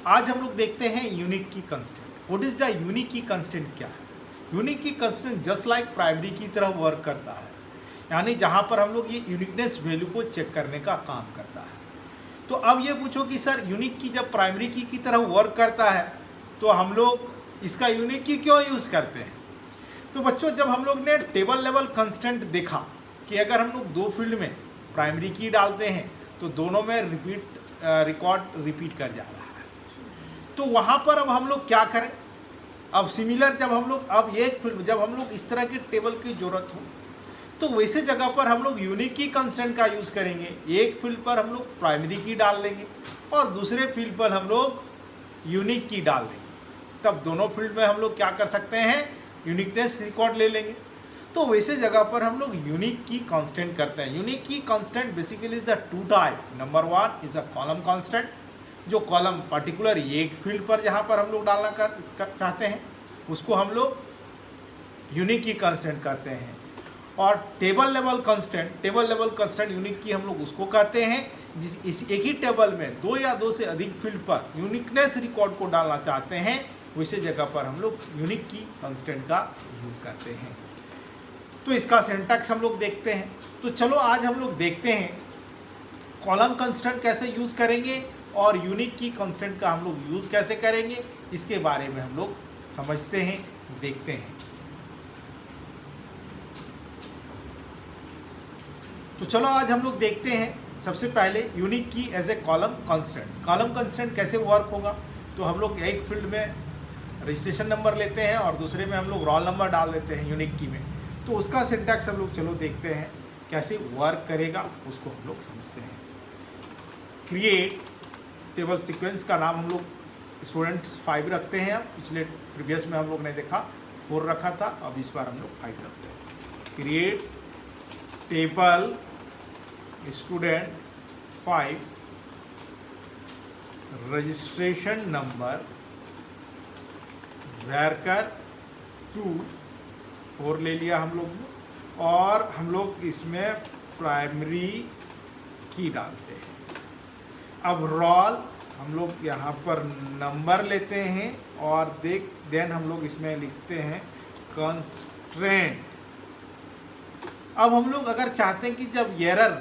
आज हम लोग देखते हैं unique key constant. What is the unique key constant क्या है? Unique key constant just like primary की तरह वर्क करता है, यानी जहां पर हम लोग ये यूनिकनेस वैल्यू को चेक करने का काम करता है। तो अब ये पूछो कि सर यूनिक की जब प्राइमरी की तरह वर्क करता है तो हम लोग इसका यूनिक की क्यों यूज़ करते हैं? तो बच्चों, जब हम लोग ने टेबल लेवल कंस्टेंट देखा कि अगर हम लोग दो फील्ड में प्राइमरी की डालते हैं तो दोनों में रिकॉर्ड रिपीट कर जा रहा है, तो वहाँ पर अब हम लोग क्या करें? अब सिमिलर जब हम लोग अब एक फील्ड जब हम लोग इस तरह के टेबल की ज़रूरत हो तो वैसे जगह पर हम लोग यूनिक की कंस्टेंट का यूज़ करेंगे। एक फील्ड पर हम लोग प्राइमरी की डाल लेंगे और दूसरे फील्ड पर हम लोग यूनिक की डाल लेंगे, तब दोनों फील्ड में हम लोग क्या कर सकते हैं? यूनिकनेस रिकॉर्ड ले लेंगे। तो वैसे जगह पर हम लोग यूनिक की कांस्टेंट करते हैं। Unique key constant basically is a two type. Number one is a column constant, जो कॉलम पर्टिकुलर एक फील्ड पर जहाँ पर हम लोग डालना चाहते हैं उसको हम लोग यूनिक की कांस्टेंट कहते हैं। और टेबल लेवल कांस्टेंट यूनिक की हम लोग उसको कहते हैं इस एक ही टेबल में दो या दो से अधिक फील्ड पर यूनिकनेस रिकॉर्ड को डालना चाहते हैं, वैसे जगह पर हम लोग यूनिक की कांस्टेंट का यूज़ करते हैं। तो इसका सिंटैक्स हम लोग देखते हैं। तो चलो आज हम लोग देखते हैं कॉलम कांस्टेंट कैसे यूज़ करेंगे और यूनिक की कांस्टेंट का हम लोग यूज़ कैसे करेंगे, इसके बारे में हम लोग समझते हैं, देखते हैं। तो चलो आज हम लोग देखते हैं सबसे पहले unique key as a column constant. Column constant कैसे वर्क होगा? तो हम लोग एक फील्ड में रजिस्ट्रेशन नंबर लेते हैं और दूसरे में हम लोग रोल नंबर डाल देते हैं यूनिक की में। तो उसका सिंटैक्स हम लोग चलो देखते हैं कैसे वर्क करेगा, उसको हम लोग समझते हैं। क्रिएट टेबल सीक्वेंस का नाम हम लोग स्टूडेंट्स 5 रखते हैं। अब पिछले प्रीवियस में हम लोग ने देखा 4 रखा था, अब इस बार हम लोग 5 रखते हैं। Create table student 5 registration number varchar 2 4 ले लिया हम लोग ने, और हम लोग इसमें प्राइमरी की डालते हैं। अब रोल हम लोग यहाँ पर नंबर लेते हैं और देन हम लोग इसमें लिखते हैं कंस्ट्रेंट। अब हम लोग अगर चाहते हैं कि जब एरर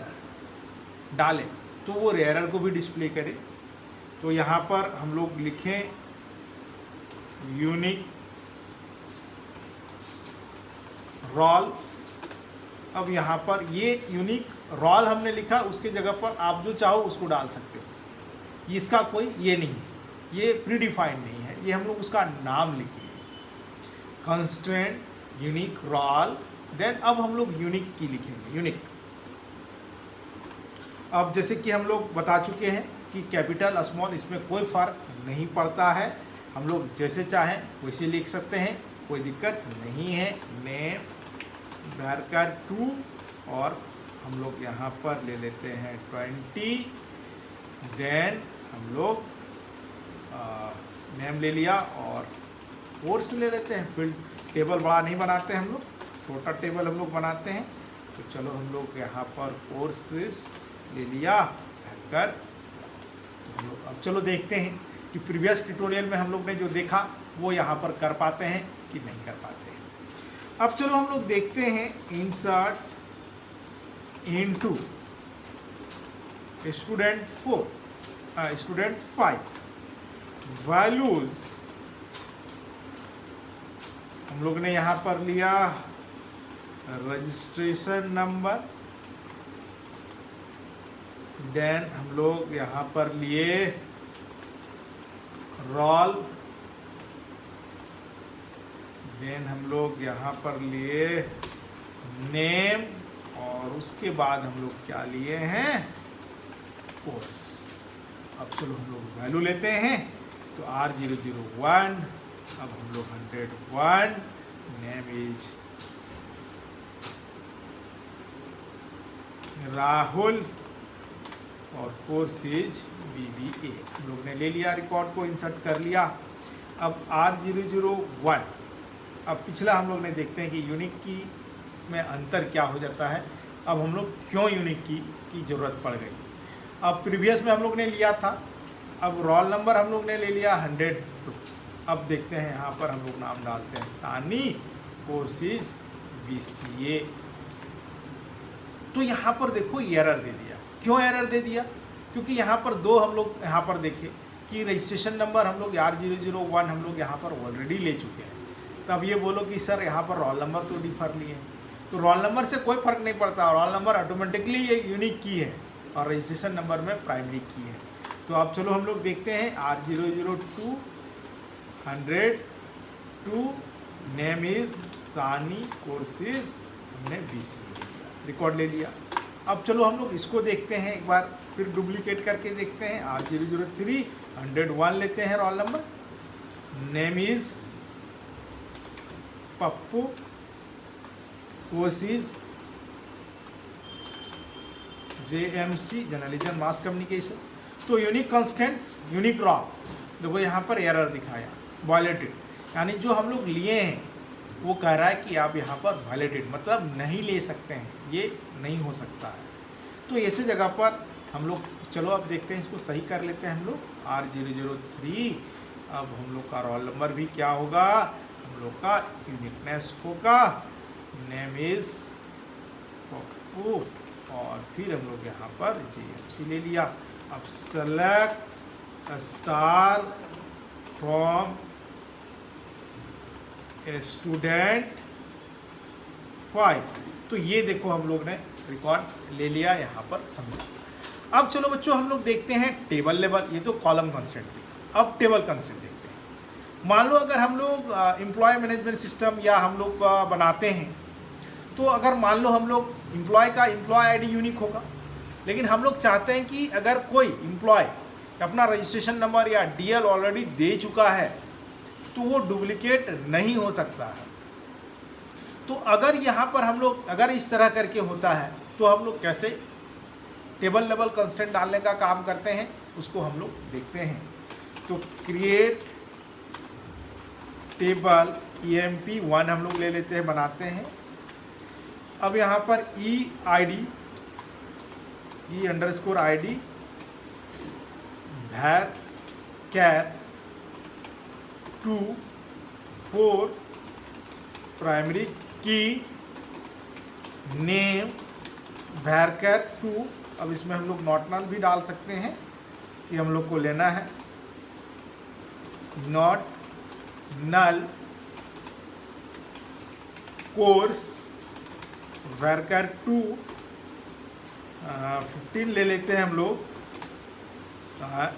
डालें तो वो एरर को भी डिस्प्ले करे, तो यहाँ पर हम लोग लिखें यूनिक रोल। अब यहाँ पर ये यूनिक रोल हमने लिखा, उसके जगह पर आप जो चाहो उसको डाल सकते हो। इसका कोई ये नहीं है, ये प्रीडिफाइंड नहीं है, ये हम लोग उसका नाम लिखे हैं कंस्ट्रेंट यूनिक रोल। देन अब हम लोग यूनिक की लिखेंगे, यूनिक। अब जैसे कि हम लोग बता चुके हैं कि कैपिटल स्मॉल इसमें कोई फ़र्क नहीं पड़ता है, हम लोग जैसे चाहें वैसे लिख सकते हैं, कोई दिक्कत नहीं है। नेम वैरकर 2 और हम लोग यहाँ पर ले लेते हैं 20। देन हम लोग नेम ले लिया और कोर्स ले लेते हैं। फील्ड टेबल बड़ा नहीं बनाते हम लोग, छोटा टेबल हम लोग बनाते हैं। तो चलो हम लोग यहाँ पर कोर्सेस ले लिया वैरकर। हम लोग अब चलो देखते हैं कि प्रीवियस ट्यूटोरियल में हम लोग ने जो देखा वो यहाँ पर कर पाते हैं कि नहीं कर पाते हैं। अब चलो हम लोग देखते हैं इंसर्ट इनटू स्टूडेंट 5 वैल्यूज। हम लोग ने यहाँ पर लिया रजिस्ट्रेशन नंबर, देन हम लोग यहाँ पर लिए रोल, देन हम लोग यहाँ पर लिए नेम, और उसके बाद हम लोग क्या लिए हैं? कोर्स। अब चलो हम लोग वैल्यू लेते हैं। तो R001, अब हम लोग 101, नेम इज राहुल और कोर्स इज BBA। हम लोग ने ले लिया, रिकॉर्ड को इंसर्ट कर लिया। अब R001, अब पिछला हम लोग ने देखते हैं कि यूनिक की में अंतर क्या हो जाता है। अब हम लोग क्यों यूनिक की ज़रूरत पड़ गई। अब प्रीवियस में हम लोग ने लिया था अब रोल नंबर हम लोग ने ले लिया 102। अब देखते हैं यहाँ पर हम लोग नाम डालते हैं तानी कोर्सेज BCA। तो यहाँ पर देखो एरर दे दिया। क्यों एरर दे दिया? क्योंकि यहाँ पर दो हम लोग यहाँ पर देखें कि रजिस्ट्रेशन नंबर हम लोग R001 हम लोग यहाँ पर ऑलरेडी ले चुके हैं। तब ये बोलो कि सर यहाँ पर रोल नंबर तो डिफर लिए, तो रोल नंबर से कोई फर्क नहीं पड़ता। रोल नंबर ऑटोमेटिकली ये यूनिक की है और रजिस्ट्रेशन नंबर में प्राइमरी की है। तो अब चलो हम लोग देखते हैं R002 102 नेम इज तानी कोर्सेज, हमने BCA ले लिया, रिकॉर्ड ले लिया। अब चलो हम लोग इसको देखते हैं एक बार, फिर डुप्लीकेट करके देखते हैं। R003 101 लेते हैं roll number, name is Pappu courses JMC journalism mass communication. तो यूनिक कंस्टेंट्स यूनिक रॉ, देखो यहाँ पर एरर दिखाया वायलेटेड, यानी जो हम लोग लिए हैं वो कह रहा है कि आप यहाँ पर वायलेटेड मतलब नहीं ले सकते हैं, ये नहीं हो सकता है। तो ऐसे जगह पर हम लोग चलो अब देखते हैं, इसको सही कर लेते हैं हम लोग। R003 अब हम लोग का रोल नंबर भी क्या होगा, हम लोग का यूनिकनेस होगा, नेम इज पप्पू, और फिर हम लोग यहाँ पर JMC ले लिया। अब सेलेक्ट स्टार फ्रॉम स्टूडेंट 5। तो ये देखो हम लोग ने रिकॉर्ड ले लिया यहाँ पर, समझा। अब चलो बच्चों हम लोग देखते हैं टेबल लेवल, ये तो कॉलम कंस्ट्रेंट थी। अब टेबल कंस्ट्रेंट देखते हैं। मान लो अगर हम लोग एम्प्लॉय मैनेजमेंट सिस्टम या हम लोग बनाते हैं, तो अगर मान लो हम लोग एम्प्लॉय का एम्प्लॉय ID यूनिक होगा, लेकिन हम लोग चाहते हैं कि अगर कोई एम्प्लॉय अपना रजिस्ट्रेशन नंबर या DL ऑलरेडी दे चुका है तो वो डुप्लीकेट नहीं हो सकता है। तो अगर यहाँ पर हम लोग अगर इस तरह करके होता है तो हम लोग कैसे टेबल लेवल कंस्ट्रेंट डालने का काम करते हैं, उसको हम लोग देखते हैं। तो क्रिएट टेबल EMP1 हम लोग ले लेते हैं, बनाते हैं। अब यहाँ पर E_ID var 2 4 प्राइमरी की नेम var 2। अब इसमें हम लोग नॉट नल भी डाल सकते हैं कि हम लोग को लेना है नॉट नल कोर्स var 2 15 ले लेते हैं हम लोग।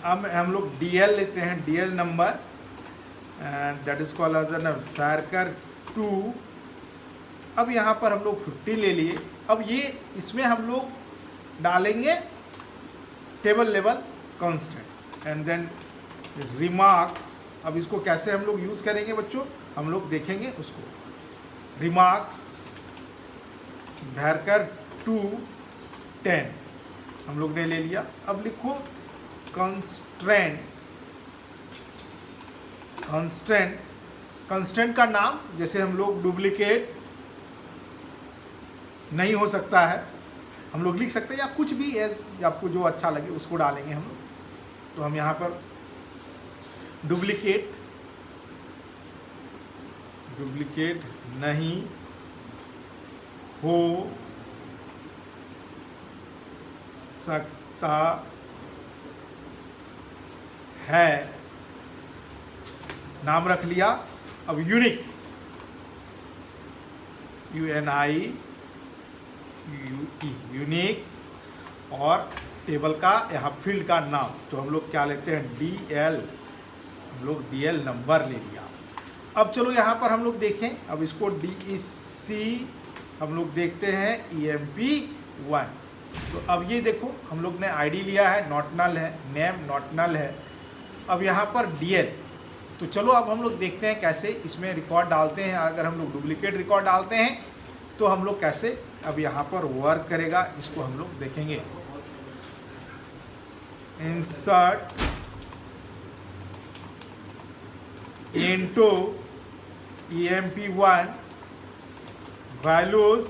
अब हम लोग DL लेते हैं, DL number that is called as an var 2। अब यहाँ पर हम लोग 50 ले लिए। अब ये इसमें हम लोग डालेंगे table level constant and then remarks. अब इसको कैसे हम लोग यूज़ करेंगे बच्चों, हम लोग देखेंगे उसको। रिमार्क्स var 2 10 हम लोग ने ले लिया। अब लिखो कंस्ट्रेंट, कंस्ट्रेंट का नाम, जैसे हम लोग डुप्लीकेट नहीं हो सकता है हम लोग लिख सकते हैं, या कुछ भी एज आपको जो अच्छा लगे उसको डालेंगे हम लोग। तो हम यहाँ पर डुप्लीकेट नहीं हो सकता है, नाम रख लिया। अब यूनिक UNIQUE यूनिक और टेबल का यहाँ फील्ड का नाम, तो हम लोग क्या लेते हैं DL, हम लोग DL नंबर ले लिया। अब चलो यहाँ पर हम लोग देखें, अब इसको DEC हम लोग देखते हैं EMP1। तो अब ये देखो हम लोग ने ID लिया है, नॉट नल है, नेम नॉट नल है। अब यहाँ पर DL, तो चलो अब हम लोग देखते हैं कैसे इसमें रिकॉर्ड डालते हैं। अगर हम लोग डुप्लीकेट रिकॉर्ड डालते हैं तो हम लोग कैसे अब यहाँ पर वर्क करेगा, इसको हम लोग देखेंगे। Insert into EMP1 values.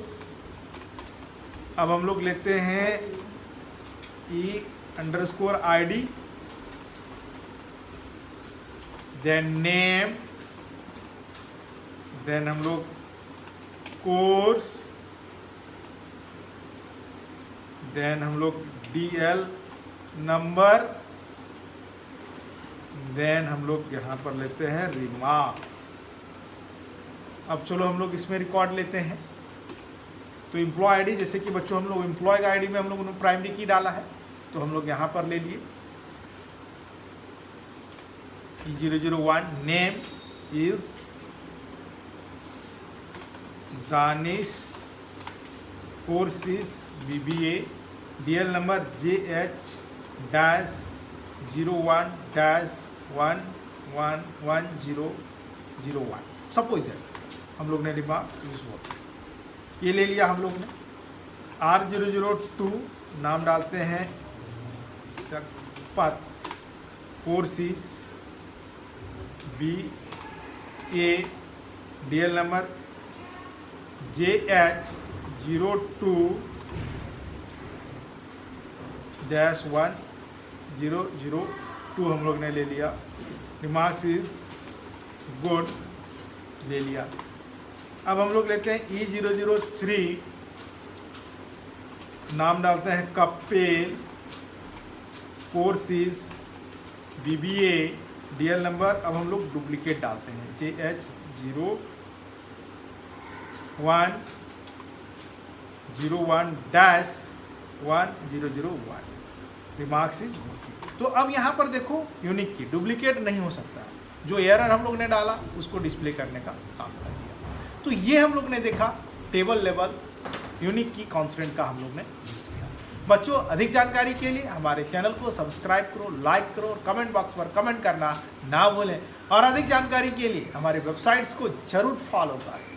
अब हम लोग लेते हैं E_ID देन नेम, देन हम लोग कोर्स, देन हम लोग DL नंबर, देन हम लोग यहाँ पर लेते हैं रिमार्क्स। अब चलो हम लोग इसमें रिकॉर्ड लेते हैं। तो एम्प्लॉय आईडी, जैसे कि बच्चों हम लोग एम्प्लॉय का आईडी में हम लोगों ने प्राइमरी की डाला है, तो हम लोग यहाँ पर ले लिए E001, name is Danish, course is BBA, DL number JH-01-111001। Suppose है हम लोग ने रिमार्क्स यूज हुआ, ये ले लिया हम लोग ने। R002 नाम डालते हैं चकपत, courses BA, DL number JH-02-1002 हम लोग ने ले लिया। रिमार्क्स इज गुड ले लिया। अब हम लोग लेते हैं E003, नाम डालते हैं कपेल, कोर्सेस BBA, DL नंबर, अब हम लोग डुप्लीकेट डालते हैं JH-01-1001। Remarks is working. तो अब यहाँ पर देखो यूनिक की डुप्लीकेट नहीं हो सकता, जो एरर हम लोग ने डाला उसको डिस्प्ले करने का काम कर दिया। तो ये हम लोग ने देखा टेबल लेवल यूनिक की कॉन्स्टेंट का हम लोग ने यूज़ किया। बच्चों, अधिक जानकारी के लिए हमारे चैनल को सब्सक्राइब करो, लाइक करो और कमेंट बॉक्स पर कमेंट करना ना भूलें। और अधिक जानकारी के लिए हमारे वेबसाइट्स को जरूर फॉलो करें।